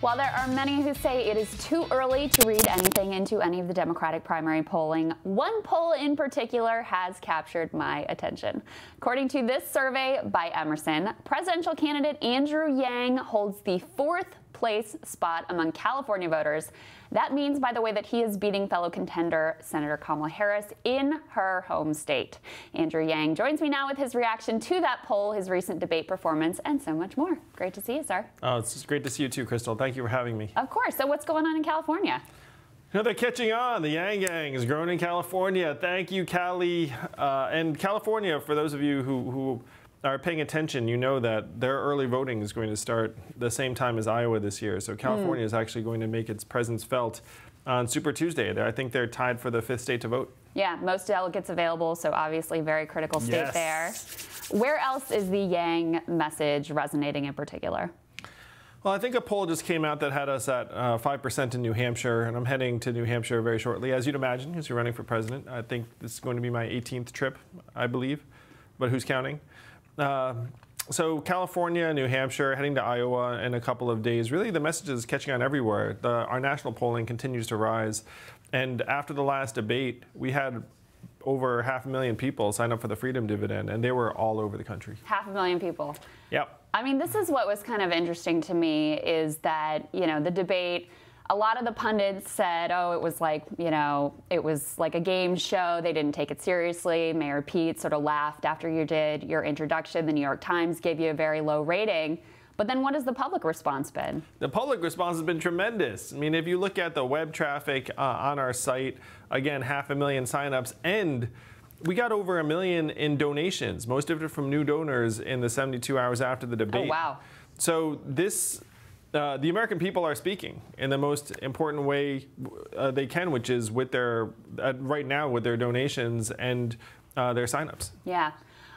While there are many who say it is too early to read anything into any of the Democratic primary polling, one poll in particular has captured my attention. According to this survey by Emerson, presidential candidate Andrew Yang holds the fourth place spot among California voters. That means, by the way, that he is beating fellow contender Senator Kamala Harris in her home state. Andrew Yang joins me now with his reaction to that poll, his recent debate performance, and so much more. Great to see you, sir. Oh, it's great to see you too, Krystal. Thank you for having me. Of course. So what's going on in California? You know, they're catching on. The Yang Gang is growing in California. Thank you, Cali. And California, for those of you who are paying attention, you know that their early voting is going to start the same time as Iowa this year. So California is actually going to make its presence felt on Super Tuesday. I think they're tied for the fifth state to vote. Yeah, most delegates available, so obviously very critical state there. Where else is the Yang message resonating in particular? Well, I think a poll just came out that had us at 5% in New Hampshire, and I'm heading to New Hampshire very shortly, as you'd imagine, because you're running for president. I think this is going to be my 18th trip, I believe, but who's counting? So California, New Hampshire, heading to Iowa in a couple of days. Really, the message is catching on everywhere. Our national polling continues to rise. And after the last debate, we had over 500,000 people sign up for the Freedom Dividend, and they were all over the country. 500,000 people. Yep. I mean, this is what was kind of interesting to me is that, you know, the debate, a lot of the pundits said, oh, it was like, you know, it was like a game show. They didn't take it seriously. Mayor Pete sort of laughed after you did your introduction. The New York Times gave you a very low rating. But then what has the public response been? The public response has been tremendous. I mean, if you look at the web traffic on our site, again, 500,000 signups, and we got over 1 million in donations, most of it from new donors in the 72 hours after the debate. Oh, wow. So this... the American people are speaking in the most important way they can, which is with their, right now, with their donations and their signups. Yeah.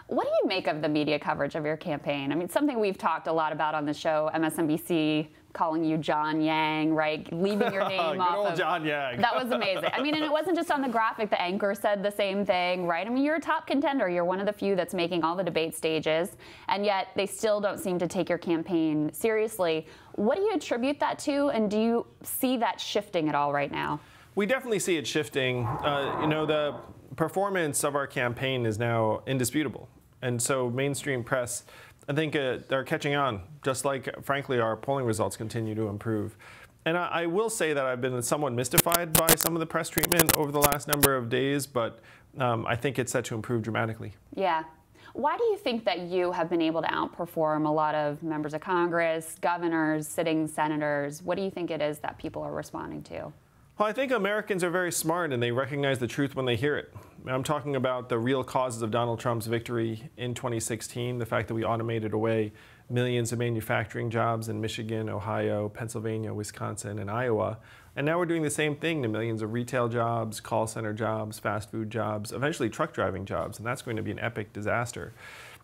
What do you make of the media coverage of your campaign? I mean, something we've talked a lot about on the show, MSNBC calling you John Yang, right? Leaving your name off Good old of John Yang. That was amazing. I mean, and it wasn't just on the graphic. The anchor said the same thing, right? I mean, you're a top contender. You're one of the few that's making all the debate stages, and yet they still don't seem to take your campaign seriously. What do you attribute that to, and do you see that shifting at all right now? We definitely see it shifting. You know, the performance of our campaign is now indisputable, and so mainstream press, I think they're catching on, just like, frankly, our polling results continue to improve. And I will say that I've been somewhat mystified by some of the press treatment over the last number of days, but I think it's set to improve dramatically. Yeah. Why do you think that you have been able to outperform a lot of members of Congress, governors, sitting senators? What do you think it is that people are responding to? Well, I think Americans are very smart, and they recognize the truth when they hear it. I'm talking about the real causes of Donald Trump's victory in 2016, the fact that we automated away millions of manufacturing jobs in Michigan, Ohio, Pennsylvania, Wisconsin, and Iowa. And now we're doing the same thing to millions of retail jobs, call center jobs, fast food jobs, eventually truck driving jobs, and that's going to be an epic disaster.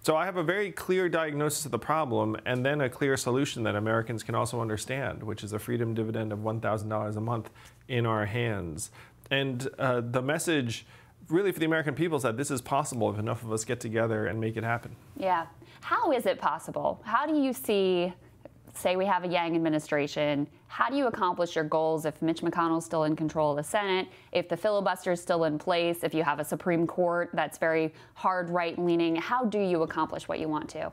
So I have a very clear diagnosis of the problem and then a clear solution that Americans can also understand, which is a freedom dividend of $1,000 a month in our hands. And the message really for the American people is that this is possible if enough of us get together and make it happen. Yeah. How is it possible? How do you see, say we have a Yang administration, how do you accomplish your goals if Mitch McConnell's still in control of the Senate, if the filibuster is still in place, if you have a Supreme Court that's very hard right-leaning? How do you accomplish what you want to?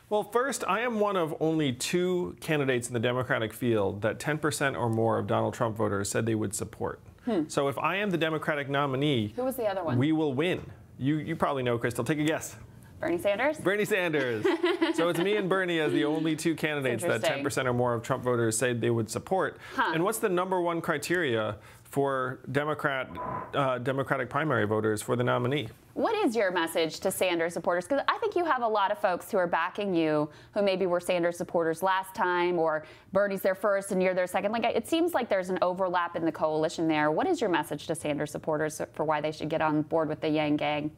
Well, first, I am one of only 2 candidates in the Democratic field that 10% or more of Donald Trump voters said they would support. So if I am the Democratic nominee, who was the other one? We will win. You probably know, Krystal. Take a guess. Bernie Sanders? Bernie Sanders. So it's me and Bernie as the only 2 candidates that 10% or more of Trump voters said they would support. And what's the #1 criteria for Democratic primary voters for the nominee? What is your message to Sanders supporters? Because I think you have a lot of folks who are backing you who maybe were Sanders supporters last time, or Bernie's their first and you're their second. Like, it seems like there's an overlap in the coalition there. What is your message to Sanders supporters for why they should get on board with the Yang Gang?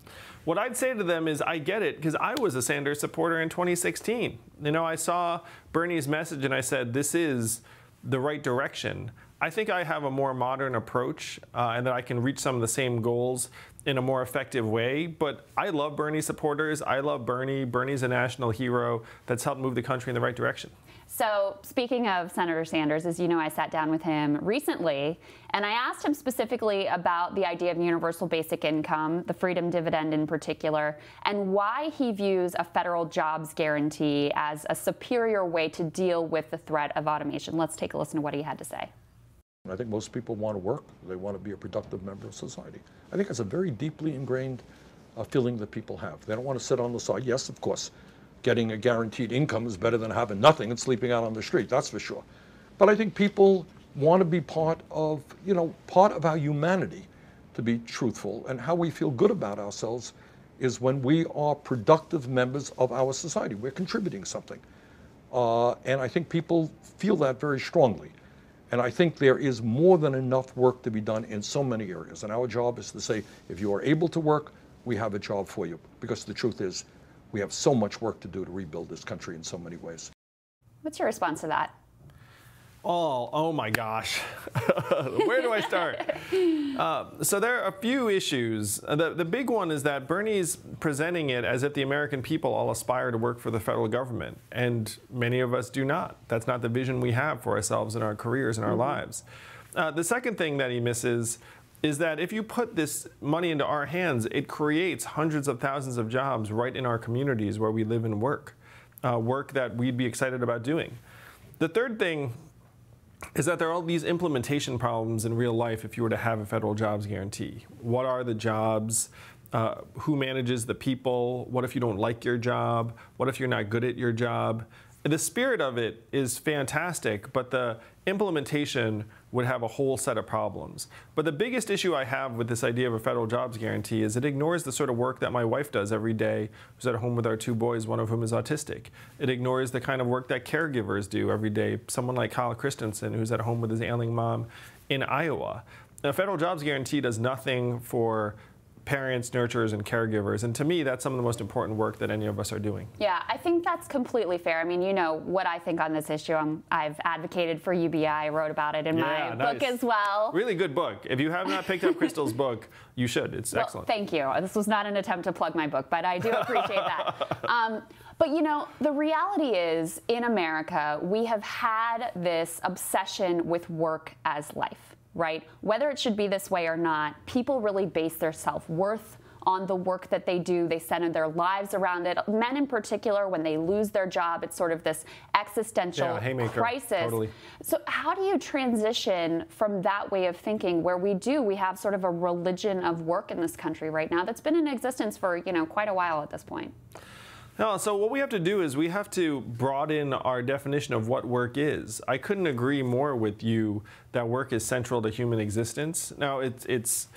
What I'd say to them is I get it, because I was a Sanders supporter in 2016. You know, I saw Bernie's message and I said, this is the right direction. I think I have a more modern approach and that I can reach some of the same goals in a more effective way. But I love Bernie supporters. I love Bernie. Bernie's a national hero that's helped move the country in the right direction. So speaking of Senator Sanders, as you know, I sat down with him recently, and I asked him specifically about the idea of universal basic income, the freedom dividend in particular, and why he views a federal jobs guarantee as a superior way to deal with the threat of automation. Let's take a listen to what he had to say. I think most people want to work. They want to be a productive member of society. I think it's a very deeply ingrained feeling that people have. They don't want to sit on the side. Yes, of course, getting a guaranteed income is better than having nothing and sleeping out on the street, that's for sure. But I think people want to be part of our humanity, to be truthful, and how we feel good about ourselves is when we are productive members of our society. We're contributing something. And I think people feel that very strongly. And I think there is more than enough work to be done in so many areas. And our job is to say, if you are able to work, we have a job for you. Because the truth is, we have so much work to do to rebuild this country in so many ways. What's your response to that? Oh my gosh. Where do I start? So there are a few issues. The big one is that Bernie's presenting it as if the American people all aspire to work for the federal government, and many of us do not. That's not the vision we have for ourselves in our careers and our lives. The second thing that he misses is that if you put this money into our hands, it creates hundreds of thousands of jobs right in our communities where we live and work, work that we'd be excited about doing. The third thing is that there are all these implementation problems in real life if you were to have a federal jobs guarantee. What are the jobs? Who manages the people? What if you don't like your job? What if you're not good at your job? The spirit of it is fantastic, but the implementation would have a whole set of problems. But the biggest issue I have with this idea of a federal jobs guarantee is it ignores the sort of work that my wife does every day, who's at home with our 2 boys, one of whom is autistic. It ignores the kind of work that caregivers do every day, someone like Kyle Christensen, who's at home with his ailing mom in Iowa. A federal jobs guarantee does nothing for parents, nurturers, and caregivers. And to me, that's some of the most important work that any of us are doing. Yeah, I think that's completely fair. I mean, you know what I think on this issue. I've advocated for UBI. I wrote about it in my book as well. Really good book. If you have not picked up Krystal's book, you should. It's excellent. Thank you. This was not an attempt to plug my book, but I do appreciate that. But you know, the reality is, in America, we have had this obsession with work as life. Right? Whether it should be this way or not, people really base their self-worth on the work that they do. They center their lives around it. Men in particular, when they lose their job, it's sort of this existential crisis. Totally. So how do you transition from that way of thinking where we have sort of a religion of work in this country right now that's been in existence for, quite a while at this point? No, so what we have to do is we have to broaden our definition of what work is. I couldn't agree more with you that work is central to human existence. Now, it's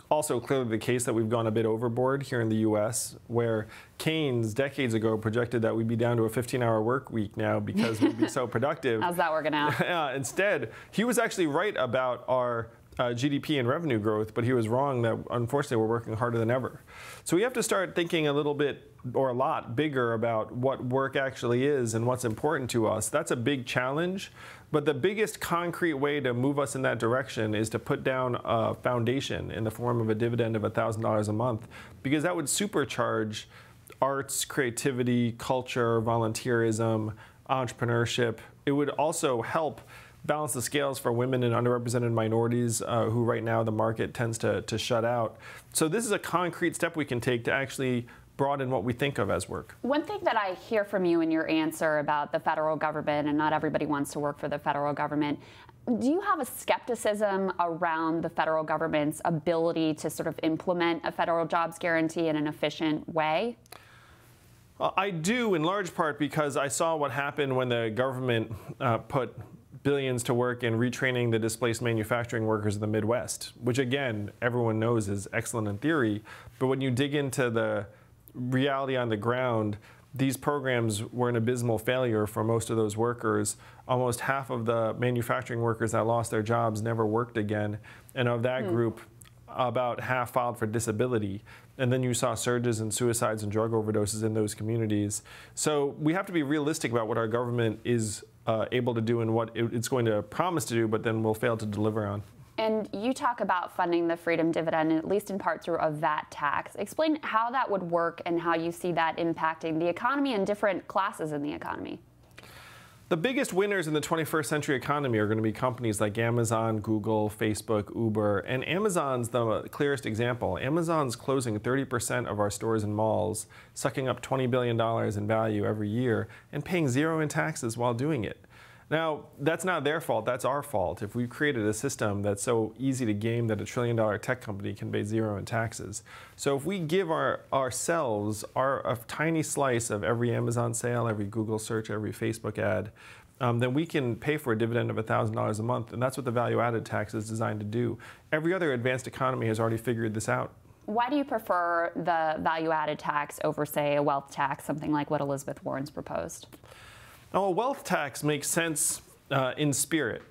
also clearly the case that we've gone a bit overboard here in the U.S., where Keynes decades ago projected that we'd be down to a 15-hour work week now because we'd be so productive. How's that working out? Instead, he was actually right about our GDP and revenue growth, but he was wrong that unfortunately we're working harder than ever. So we have to start thinking a little bit or a lot bigger about what work actually is and what's important to us. That's a big challenge, but the biggest concrete way to move us in that direction is to put down a foundation in the form of a dividend of $1,000 a month, because that would supercharge arts, creativity, culture, volunteerism, entrepreneurship. It would also help balance the scales for women and underrepresented minorities who right now the market tends to shut out. So this is a concrete step we can take to actually broaden what we think of as work. One thing that I hear from you in your answer about the federal government, and not everybody wants to work for the federal government, do you have a skepticism around the federal government's ability to sort of implement a federal jobs guarantee in an efficient way? I do, in large part because I saw what happened when the government put billions to work in retraining the displaced manufacturing workers in the Midwest, which again, everyone knows is excellent in theory. But when you dig into the reality on the ground, these programs were an abysmal failure for most of those workers. Almost half of the manufacturing workers that lost their jobs never worked again. And of that group, about half filed for disability. And then you saw surges in suicides and drug overdoses in those communities. So we have to be realistic about what our government is able to do and what it's going to promise to do, but then will fail to deliver on. And you talk about funding the freedom dividend, at least in part through a VAT tax. Explain how that would work and how you see that impacting the economy and different classes in the economy. The biggest winners in the 21st century economy are going to be companies like Amazon, Google, Facebook, Uber, and Amazon's the clearest example. Amazon's closing 30% of our stores and malls, sucking up $20 billion in value every year, and paying zero in taxes while doing it. Now, that's not their fault, that's our fault. If we've created a system that's so easy to game that a $1 trillion tech company can pay zero in taxes. So if we give ourselves a tiny slice of every Amazon sale, every Google search, every Facebook ad, then we can pay for a dividend of $1,000 a month, and that's what the value-added tax is designed to do. Every other advanced economy has already figured this out. Why do you prefer the value-added tax over, say, a wealth tax, something like what Elizabeth Warren's proposed? Now, a wealth tax makes sense in spirit,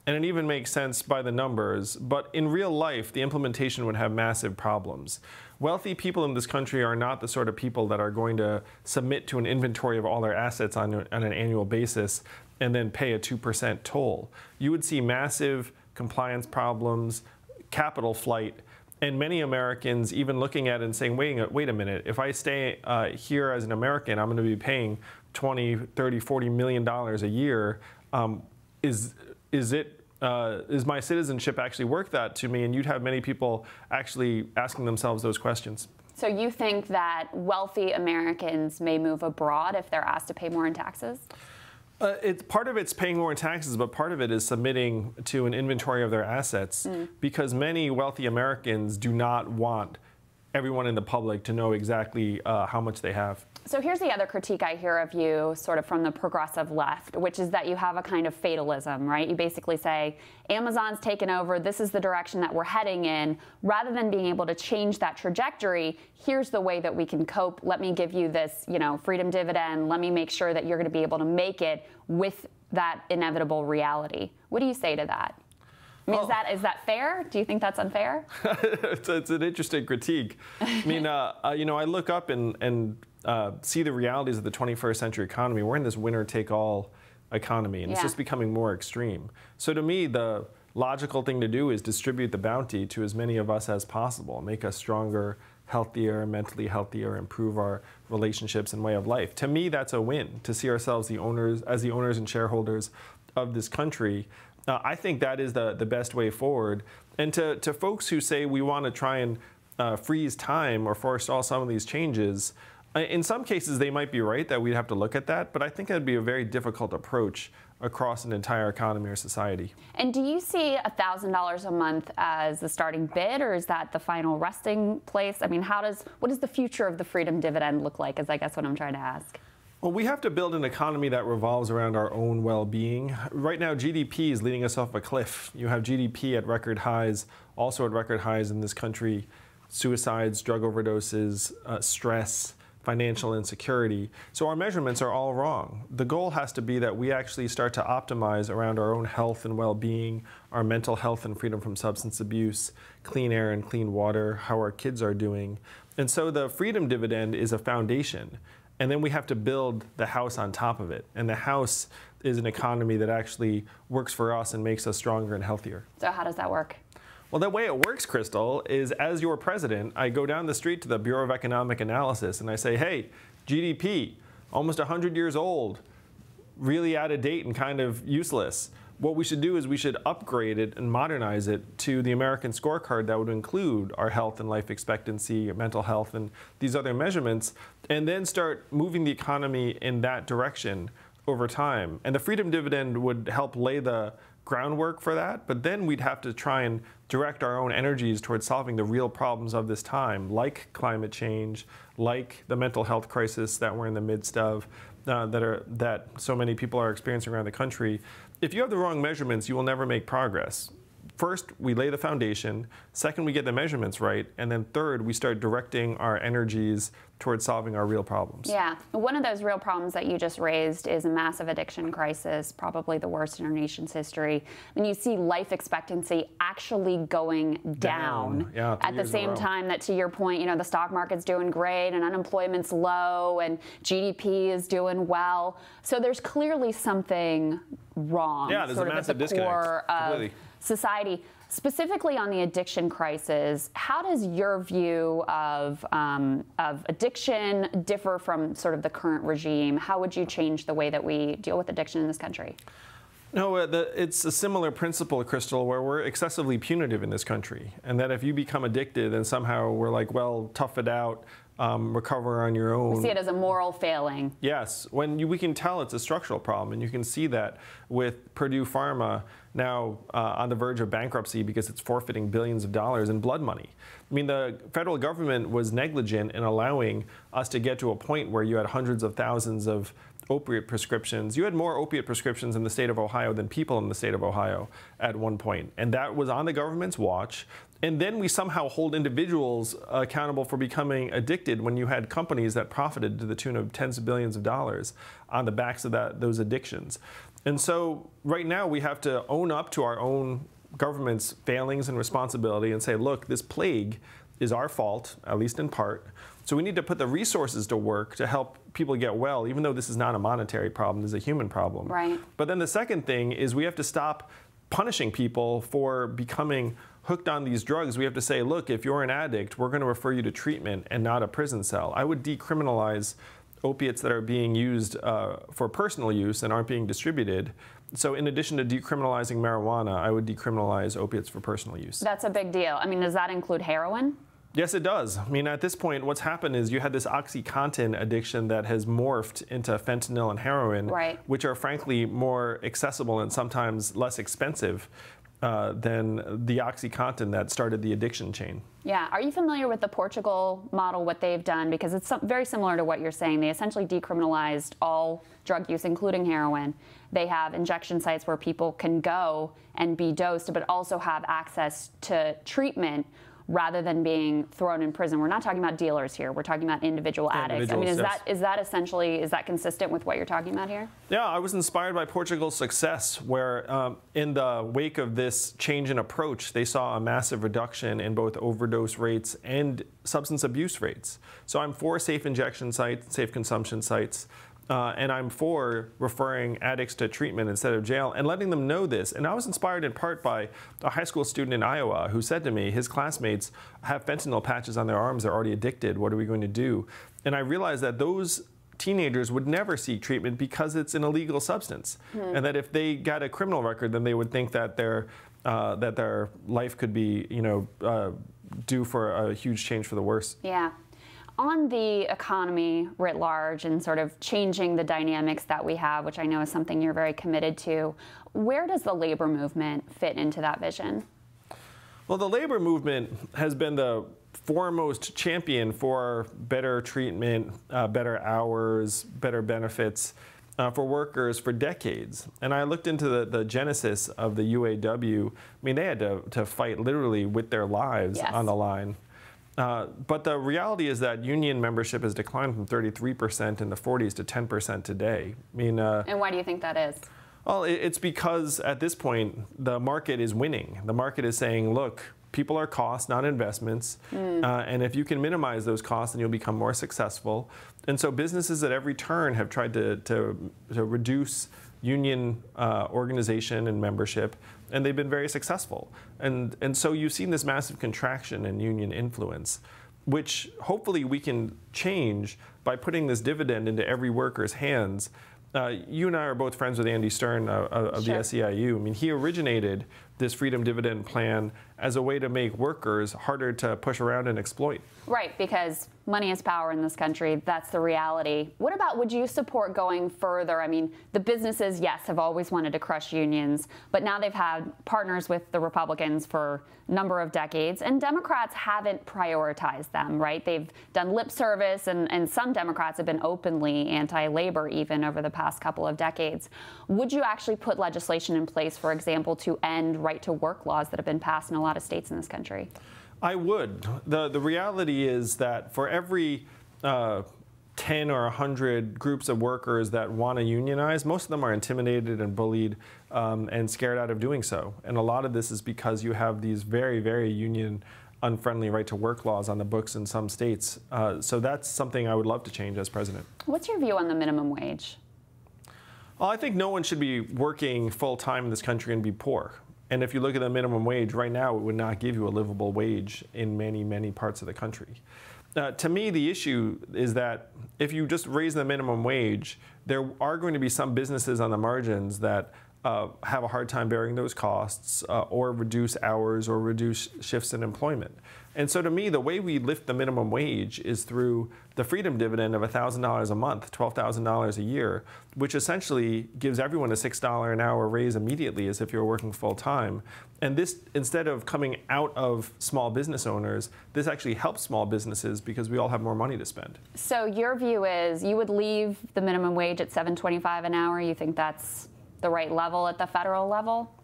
and it even makes sense by the numbers, but in real life, the implementation would have massive problems. Wealthy people in this country are not the sort of people that are going to submit to an inventory of all their assets on an annual basis and then pay a 2% toll. You would see massive compliance problems, capital flight, and many Americans even looking at it and saying, wait a minute, if I stay here as an American, I'm going to be paying $20, $30, $40 million a year. Is my citizenship actually worth that to me? And you'd have many people actually asking themselves those questions. So you think that wealthy Americans may move abroad if they're asked to pay more in taxes? Part of it's paying more in taxes, but part of it is submitting to an inventory of their assets, because many wealthy Americans do not want everyone in the public to know exactly how much they have. So here's the other critique I hear of you, sort of from the progressive left, which is that you have a kind of fatalism, right? You basically say, Amazon's taken over, this is the direction that we're heading in. Rather than being able to change that trajectory, here's the way that we can cope. Let me give you this, freedom dividend. Let me make sure that you're going to be able to make it with that inevitable reality. What do you say to that? I mean, is that fair? Do you think that's unfair? It's an interesting critique. I mean, I look up and see the realities of the 21st century economy. We're in this winner-take-all economy, and it's just becoming more extreme. So to me, the logical thing to do is distribute the bounty to as many of us as possible, make us stronger, healthier, mentally healthier, improve our relationships and way of life. To me, that's a win, to see ourselves as the owners and shareholders of this country. I think that is the best way forward. And to folks who say we want to try and freeze time or forestall some of these changes, in some cases they might be right that we'd have to look at that, but I think that'd be a very difficult approach across an entire economy or society. And do you see $1,000 a month as the starting bid, or is that the final resting place? I mean, what does the future of the freedom dividend look like, is I guess what I'm trying to ask. Well, we have to build an economy that revolves around our own well-being. Right now, GDP is leading us off a cliff. You have GDP at record highs, also at record highs in this country, suicides, drug overdoses, stress, financial insecurity. So our measurements are all wrong. The goal has to be that we actually start to optimize around our own health and well-being, our mental health and freedom from substance abuse, clean air and clean water, how our kids are doing. And so the freedom dividend is a foundation. And then we have to build the house on top of it. And the house is an economy that actually works for us and makes us stronger and healthier. So how does that work? Well, the way it works, Krystal, is as your president, I go down the street to the Bureau of Economic Analysis and I say, hey, GDP, almost 100 years old, really out of date and kind of useless. What we should do is we should upgrade it and modernize it to the American scorecard that would include our health and life expectancy, mental health, and these other measurements, and then start moving the economy in that direction over time. And the freedom dividend would help lay the groundwork for that, but then we'd have to try and direct our own energies towards solving the real problems of this time, like climate change, like the mental health crisis that we're in the midst of, that so many people are experiencing around the country. If you have the wrong measurements, you will never make progress. First, we lay the foundation. Second, we get the measurements right. And then third, we start directing our energies towards solving our real problems. Yeah. One of those real problems that you just raised is a massive addiction crisis, probably the worst in our nation's history. And you see life expectancy actually going down. Yeah, at the same time that, to your point, the stock market's doing great and unemployment's low and GDP is doing well. So there's clearly something wrong. Yeah, there's sort a of massive at the core of society. Specifically on the addiction crisis, how does your view of addiction differ from sort of the current regime? How would you change the way that we deal with addiction in this country? No, it's a similar principle, Krystal, where we're excessively punitive in this country. And that if you become addicted, then somehow we're like, well, tough it out, recover on your own. We see it as a moral failing. Yes, we can tell it's a structural problem, and you can see that with Purdue Pharma now on the verge of bankruptcy because it's forfeiting billions of dollars in blood money. I mean, the federal government was negligent in allowing us to get to a point where you had hundreds of thousands of opiate prescriptions. You had more opiate prescriptions in the state of Ohio than people in the state of Ohio at one point. And that was on the government's watch. And then we somehow hold individuals accountable for becoming addicted when you had companies that profited to the tune of tens of billions of dollars on the backs of those addictions. And so right now we have to own up to our own government's failings and responsibility and say, look, this plague is our fault, at least in part. So we need to put the resources to work to help people get well, even though this is not a monetary problem, this is a human problem. Right. But then the second thing is we have to stop punishing people for becoming hooked on these drugs. We have to say, look, if you're an addict, we're going to refer you to treatment and not a prison cell. I would decriminalize opiates that are being used for personal use and aren't being distributed. So in addition to decriminalizing marijuana, I would decriminalize opiates for personal use. That's a big deal. I mean, does that include heroin? Yes, it does. I mean, at this point, what's happened is you had this OxyContin addiction that has morphed into fentanyl and heroin, right, which are frankly more accessible and sometimes less expensive than the OxyContin that started the addiction chain. Yeah. Are you familiar with the Portugal model, what they've done? Because it's very similar to what you're saying. They essentially decriminalized all drug use, including heroin. They have injection sites where people can go and be dosed, but also have access to treatment rather than being thrown in prison. We're not talking about dealers here. We're talking about individual addicts. I mean, is that essentially, is that consistent with what you're talking about here? Yeah, I was inspired by Portugal's success, where in the wake of this change in approach, they saw a massive reduction in both overdose rates and substance abuse rates. So I'm for safe injection sites, safe consumption sites. And I'm for referring addicts to treatment instead of jail and letting them know this. And I was inspired in part by a high school student in Iowa who said to me, his classmates have fentanyl patches on their arms, they're already addicted, what are we going to do? And I realized that those teenagers would never seek treatment because it's an illegal substance. And that if they got a criminal record, then they would think that their life could be, due for a huge change for the worse. Yeah. On the economy writ large and sort of changing the dynamics that we have, which I know is something you're very committed to, where does the labor movement fit into that vision? Well, the labor movement has been the foremost champion for better treatment, better hours, better benefits for workers for decades. And I looked into the genesis of the UAW. I mean, they had to fight literally with their lives on the line. But the reality is that union membership has declined from 33% in the 40s to 10% today. I mean, and why do you think that is? Well, it's because at this point, the market is winning. The market is saying, look, people are costs, not investments. And if you can minimize those costs, then you'll become more successful. And so businesses at every turn have tried to reduce union organization and membership, and they've been very successful. And so you've seen this massive contraction in union influence, which hopefully we can change by putting this dividend into every worker's hands. You and I are both friends with Andy Stern of the SEIU. I mean, he originated this freedom dividend plan as a way to make workers harder to push around and exploit. Right, because money is power in this country. That's the reality. What about, would you support going further? I mean, the businesses, yes, have always wanted to crush unions, but now they've had partners with the Republicans for a number of decades, and Democrats haven't prioritized them, right? They've done lip service, and some Democrats have been openly anti-labor even over the past couple of decades. Would you actually put legislation in place, for example, to end right-to-work laws that have been passed in a lot of states in this country? I would. The reality is that for every 10 or 100 groups of workers that want to unionize, most of them are intimidated and bullied and scared out of doing so. And a lot of this is because you have these very, very union unfriendly right-to-work laws on the books in some states. So that's something I would love to change as president. What's your view on the minimum wage? Well, I think no one should be working full-time in this country and be poor. And if you look at the minimum wage right now, it would not give you a livable wage in many, many parts of the country. To me, the issue is that if you just raise the minimum wage, there are going to be some businesses on the margins that have a hard time bearing those costs, or reduce hours or reduce shifts in employment. And so to me, the way we lift the minimum wage is through the freedom dividend of $1,000 a month, $12,000 a year, which essentially gives everyone a $6 an hour raise immediately as if you're working full time. And this, instead of coming out of small business owners, this actually helps small businesses because we all have more money to spend. So your view is you would leave the minimum wage at $7.25 an hour? You think that's the right level at the federal level?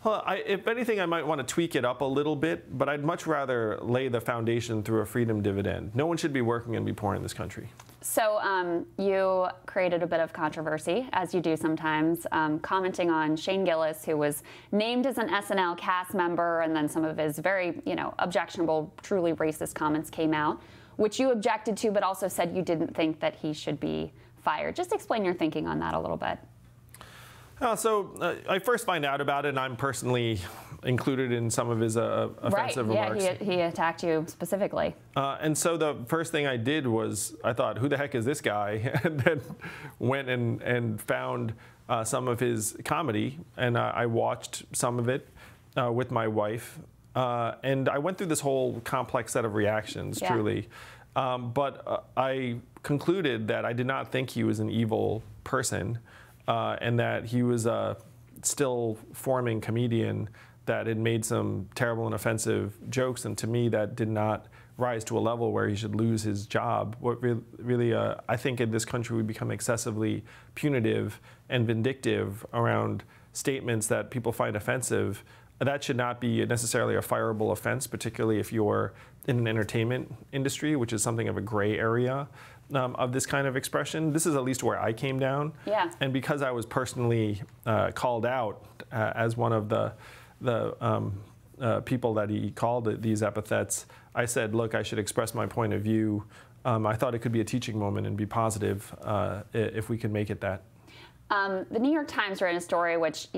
Well, if anything, I might want to tweak it up a little bit, but I'd much rather lay the foundation through a freedom dividend. No one should be working and be poor in this country. So you created a bit of controversy, as you do sometimes, commenting on Shane Gillis, who was named as an SNL cast member, and then some of his very, objectionable, truly racist comments came out, which you objected to, but also said you didn't think that he should be fired. Just explain your thinking on that a little bit. I first find out about it, and I'm personally included in some of his offensive remarks. Yeah, he attacked you specifically. And so the first thing I did was I thought, who the heck is this guy? And then went and found some of his comedy, and I watched some of it with my wife. And I went through this whole complex set of reactions, truly. But I concluded that I did not think he was an evil person. And that he was a still forming comedian that had made some terrible and offensive jokes, and to me that did not rise to a level where he should lose his job. What really, I think in this country we become excessively punitive and vindictive around statements that people find offensive. That should not be necessarily a fireable offense, particularly if you're in an entertainment industry, which is something of a gray area of this kind of expression. This is at least where I came down. Yeah. And because I was personally called out as one of the people that he called these epithets, I said, look, I should express my point of view. I thought it could be a teaching moment and be positive if we could make it that. The New York Times ran a story which,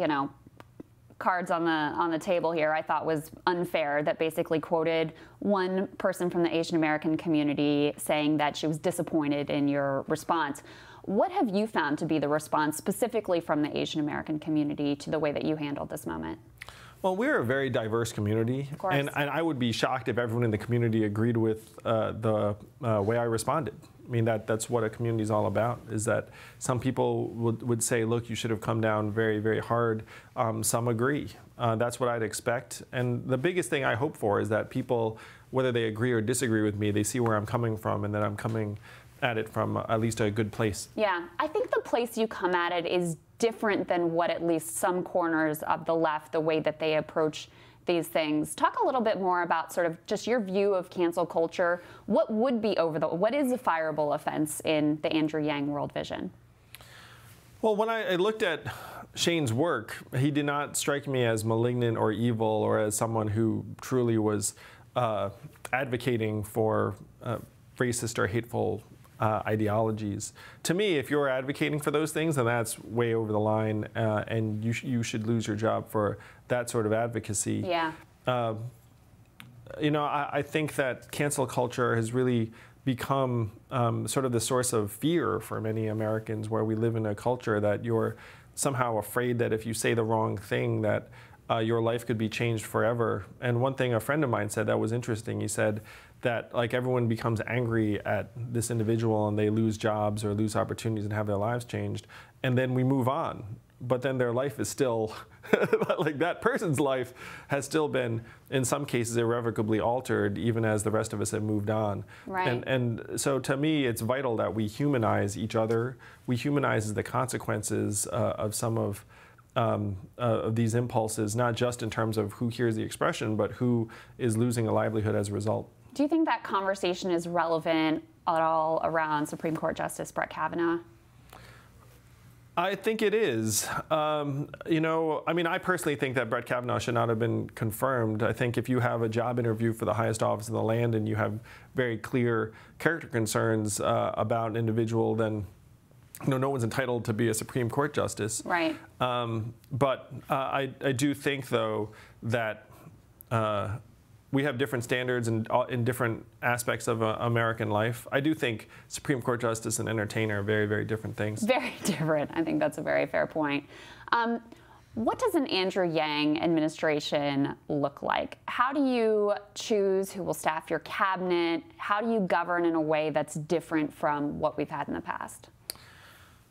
cards on the table here, I thought was unfair, that basically quoted one person from the Asian American community saying that she was disappointed in your response. What have you found to be the response specifically from the Asian American community to the way that you handled this moment? Well, we're a very diverse community, and I would be shocked if everyone in the community agreed with the way I responded. I mean, that's what a community is all about, is that some people would say, look, you should have come down very, very hard. Some agree. That's what I'd expect. And the biggest thing I hope for is that people, whether they agree or disagree with me, they see where I'm coming from and that I'm coming at it from at least a good place. Yeah, I think the place you come at it is different than what at least some corners of the left, the way that they approach these things. Talk a little bit more about sort of just your view of cancel culture. What would be what is a fireable offense in the Andrew Yang world vision? Well, when I looked at Shane's work, he did not strike me as malignant or evil or as someone who truly was advocating for racist or hateful ideologies. To me, if you're advocating for those things, then that's way over the line, and you should lose your job for that sort of advocacy. Yeah. I think that cancel culture has really become sort of the source of fear for many Americans, where we live in a culture that you're somehow afraid that if you say the wrong thing that your life could be changed forever. And one thing a friend of mine said that was interesting, he said that like everyone becomes angry at this individual and they lose jobs or lose opportunities and have their lives changed, and then we move on. But then their life is still, like that person's life has still been, in some cases, irrevocably altered, even as the rest of us have moved on. Right. And so to me, it's vital that we humanize each other. We humanize the consequences of some of these impulses, not just in terms of who hears the expression, but who is losing a livelihood as a result. Do you think that conversation is relevant at all around Supreme Court Justice Brett Kavanaugh? I think it is. I mean, I personally think that Brett Kavanaugh should not have been confirmed. I think if you have a job interview for the highest office in the land and you have very clear character concerns about an individual, then no one's entitled to be a Supreme Court justice. Right. But I do think, though, that we have different standards in different aspects of American life. I do think Supreme Court justice and entertainer are very, very different things. Very different. I think that's a very fair point. What does an Andrew Yang administration look like? How do you choose who will staff your cabinet? How do you govern in a way that's different from what we've had in the past?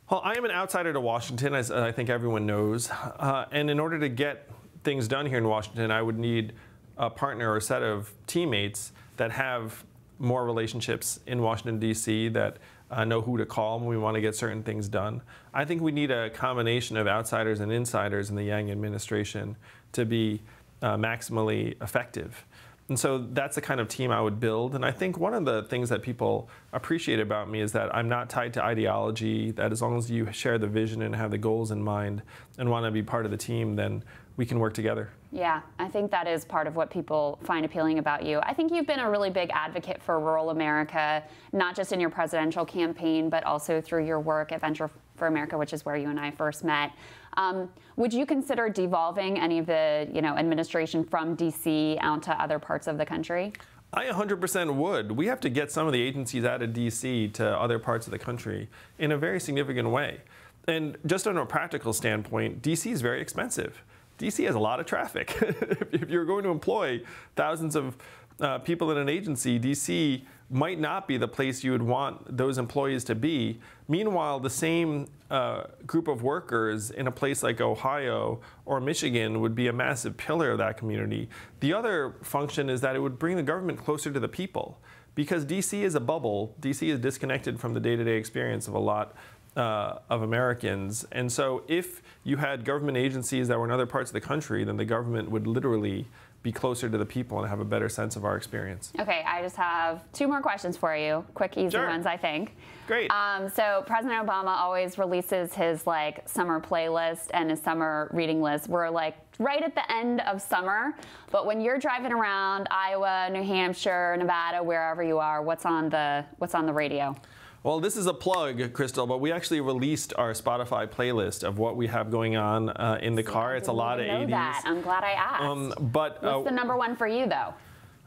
Well, I am an outsider to Washington, as I think everyone knows. And in order to get things done here in Washington, I would need a partner or a set of teammates that have more relationships in Washington, D.C., that know who to call when we want to get certain things done. I think we need a combination of outsiders and insiders in the Yang administration to be maximally effective. And so that's the kind of team I would build. And I think one of the things that people appreciate about me is that I'm not tied to ideology, that as long as you share the vision and have the goals in mind and want to be part of the team, then we can work together. Yeah, I think that is part of what people find appealing about you. I think you've been a really big advocate for rural America, not just in your presidential campaign, but also through your work at Venture for America, which is where you and I first met. Would you consider devolving any of the administration from D.C. out to other parts of the country? I 100% would. We have to get some of the agencies out of D.C. to other parts of the country in a very significant way. And just on a practical standpoint, D.C. is very expensive. D.C. has a lot of traffic. If you're going to employ thousands of people in an agency, D.C. might not be the place you would want those employees to be. Meanwhile, the same group of workers in a place like Ohio or Michigan would be a massive pillar of that community. The other function is that it would bring the government closer to the people. Because D.C. is a bubble, D.C. is disconnected from the day-to-day experience of a lot of Americans. And so if you had government agencies that were in other parts of the country, then the government would literally be closer to the people and have a better sense of our experience. Okay, I just have 2 more questions for you. Quick, easy Sure. ones, I think. Great. So President Obama always releases his summer playlist and his summer reading list. We're right at the end of summer, but when you're driving around Iowa, New Hampshire, Nevada, wherever you are, what's on the radio? Well, this is a plug, Krystal, but we actually released our Spotify playlist of what we have going on in the car. It's a lot of 80s. That. I'm glad I asked. But what's the number one for you, though?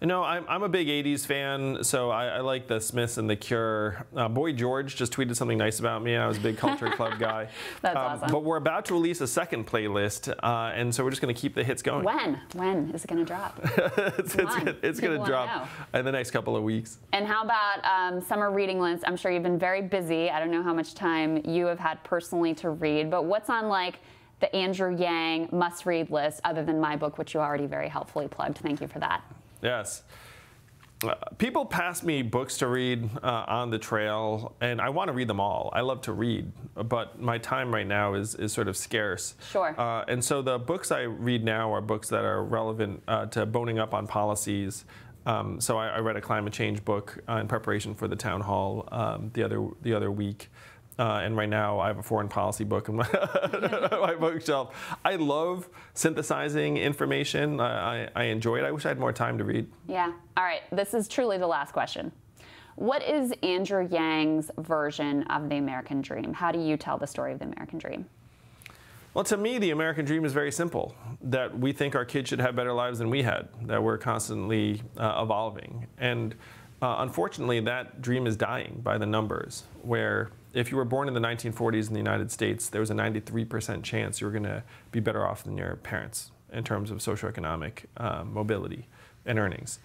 I'm a big 80s fan, so I like the Smiths and the Cure. Boy George just tweeted something nice about me. I was a big Culture Club guy. That's awesome. But we're about to release a second playlist, and so we're just going to keep the hits going. When is it going to drop? It's going to drop in the next couple of weeks. And how about summer reading lists? I'm sure you've been very busy. I don't know how much time you have had personally to read, but what's on the Andrew Yang must-read list other than my book, which you already very helpfully plugged? Thank you for that. Yes. People pass me books to read on the trail, and I want to read them all. I love to read, but my time right now is sort of scarce. Sure. And so the books I read now are books that are relevant to boning up on policies. So I read a climate change book in preparation for the town hall the other week. And right now, I have a foreign policy book in my bookshelf. I love synthesizing information. I enjoy it. I wish I had more time to read. Yeah. All right. This is truly the last question. What is Andrew Yang's version of the American dream? How do you tell the story of the American dream? Well, to me, the American dream is very simple, that we think our kids should have better lives than we had, that we're constantly evolving. And unfortunately, that dream is dying by the numbers, where if you were born in the 1940s in the United States, there was a 93% chance you were going to be better off than your parents in terms of socioeconomic mobility and earnings.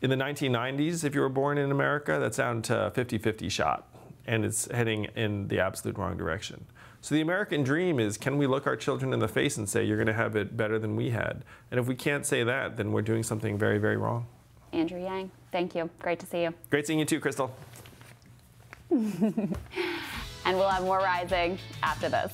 In the 1990s, if you were born in America, that's down to 50-50 shot, and it's heading in the absolute wrong direction. So the American dream is, can we look our children in the face and say, you're going to have it better than we had? And if we can't say that, then we're doing something very, very wrong. Andrew Yang, thank you. Great to see you. Great seeing you too, Krystal. And we'll have more Rising after this.